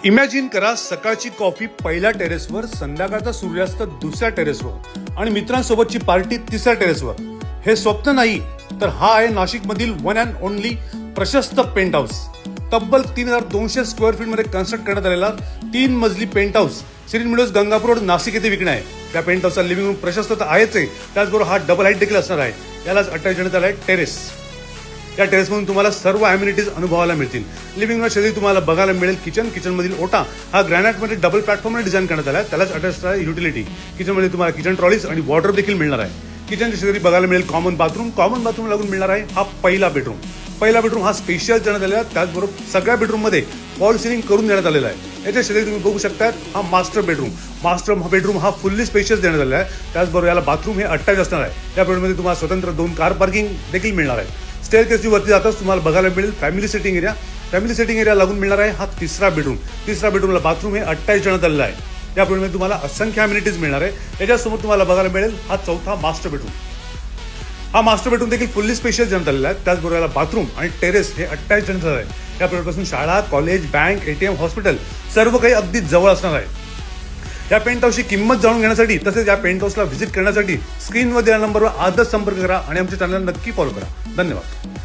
Imagine करा सकाळची coffee पहिल्या टेरेसवर, संध्याकाळचा सूर्यास्त दुसऱ्या टेरेसवर आणि मित्रांसोबतची पार्टी तिसऱ्या टेरेसवर. हे स्वप्न नाही तर हा आहे नाशिकमधील वन अँड ओनली प्रशस्त पेंट हाऊस. तब्बल 3200 स्क्वेअर फीट मध्ये कन्स्ट्रक्ट करण्यात आलेला 3 मजली penthouse Serene Meadows Gangapur road Nashik येथे विकणे आहे. त्या पेंट हाऊसचा लिव्हिंग रूम प्रशस्त तर आहेच आहे, त्याचबरोबर हा डबल हाईट देखील असणार आहे. यालाच अटॅच करण्यात आला आहे टेरेस. या टेरेसमधून तुम्हाला सर्व अम्युनिटीज अनुभवायला मिळतील. लिव्हिंग रूम शेजारी तुम्हाला बघायला मिळेल किचन मधील ओटा हा ग्रॅनाइटमध्ये डबल प्लॅटफॉर्ममध्ये डिझाईन करण्यात आला आहे. त्यालाच अटॅच आहे युटिलिटी. किचनमध्ये तुम्हाला किचन ट्रॉलीज आणि वॉर्डरोब देखील मिळणार आहे. किचनच्या शेजारी बघायला मिळेल कॉमन बाथरूम लागून मिळणार आहे हा पहिला बेडरूम हा स्पेशल देण्यात आलेला आहे. त्याचबरोबर सगळ्या बेडरूम मध्ये वॉल सिलिंग करून देण्यात आलेला आहे. याच्या शेजारी तुम्ही बघू शकता हा मास्टर बेडरूम हा फुल्ली स्पेशियस देण्यात आलेला आहे. त्याचबरोबर याला बाथरूम हे अटॅच असणार आहे. या बेडरूममध्ये तुम्हाला स्वतंत्र 2 कार पार्किंग देखील मिळणार आहे. स्टेअरकेसची वरती जाताच तुम्हाला बघायला मिळेल फॅमिली सिटिंग एरिया लागून मिळणार आहे हा तिसरा बेडरूमला बाथरूम हे अटॅच देण्यात आलेला आहे. या बेडरूममध्ये तुम्हाला असंख्य अम्युनिटीज मिळणार आहे. याच्यासमोर तुम्हाला बघायला मिळेल हा चौथा मास्टर बेडरूम देखील फुल्ली स्पेशियस देण्यात आलेला आहे. त्याचबरोबर याला बाथरूम आणि टेरेस हे अटॅच देण्यात आलं आहे. या बेडरूमपासून शाळा, कॉलेज, बँक, ATM, हॉस्पिटल सर्व काही अगदी जवळ असणार आहे. या पेंट हाऊसची किंमत जाणून घेण्यासाठी तसेच या पेंट हाऊसला व्हिजिट करण्यासाठी स्क्रीनवर दिलेल्या नंबरवर आजच संपर्क करा आणि आमच्या चॅनलला नक्की फॉलो करा. धन्यवाद.